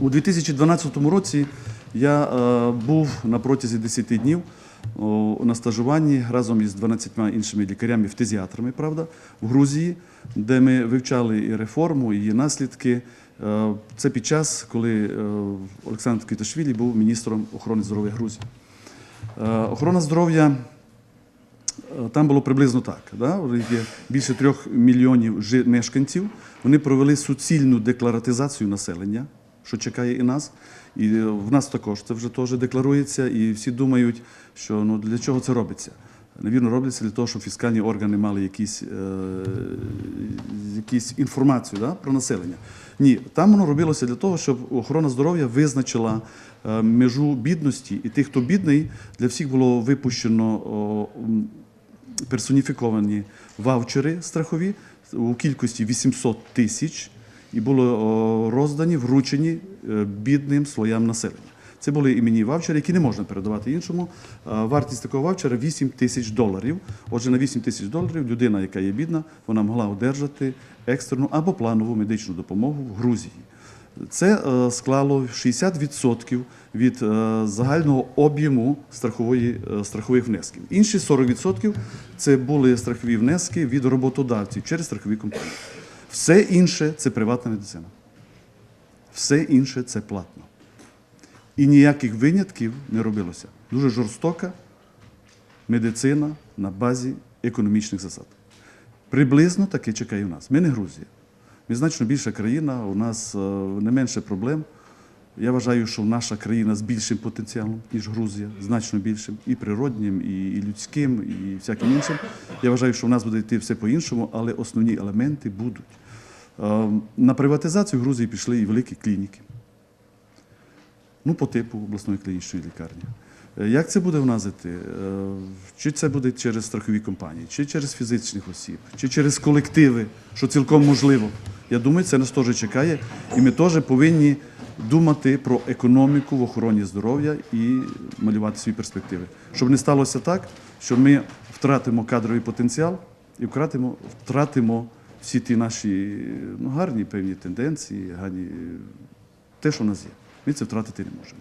У 2012 році я був на протязі 10 днів на стажуванні разом із 12 іншими лікарями, фтизіатрами, правда, в Грузії, де ми вивчали і реформу, і її наслідки. Це під час, коли Олександр Квіташвілі був міністром охорони здоров'я Грузії. Охорона здоров'я там було приблизно так. Є більше 3 мільйонів мешканців. Вони провели суцільну декларатизацію населення, що чекає і нас. І в нас також це вже теж декларується, і всі думають, що для чого це робиться. Навірно, робиться для того, щоб фіскальні органи мали якісь інформацію про населення. Ні, там воно робилося для того, щоб охорона здоров'я визначила межу бідності, і тих, хто бідний, для всіх було випущено персоніфіковані ваучери страхові у кількості 800 тисяч, і було роздані, вручені бідним слоям населення. Це були іменні ваучери, які не можна передавати іншому. Вартість такого ваучера – $8,000. Отже, на $8,000 людина, яка є бідна, вона могла одержати екстрену або планову медичну допомогу в Грузії. Це склало 60% від загального об'єму страхових внесків. Інші 40% – це були страхові внески від роботодавців через страхові компанії. Все інше – це приватна медицина. Все інше – це платно. І ніяких винятків не робилося. Дуже жорстока медицина на базі економічних засад. Приблизно таке чекає у нас. Ми не Грузія. Ми значно більша країна, у нас не менше проблем. Я вважаю, що наша країна з більшим потенціалом, ніж Грузія, значно більшим, і природнім, і людським, і всяким іншим. Я вважаю, що в нас буде йти все по-іншому, але основні елементи будуть. На приватизацію в Грузії пішли і великі клініки. По типу обласної клінічної лікарні. Як це буде в нас йти? Чи це буде через страхові компанії, чи через фізичних осіб, чи через колективи, що цілком можливо. Я думаю, це нас теж чекає, і ми теж повинні думати про економіку в охороні здоров'я і малювати свої перспективи. Щоб не сталося так, що ми втратимо кадровий потенціал і втратимо всі ті наші гарні певні тенденції, те, що в нас є. Ми це втратити не можемо.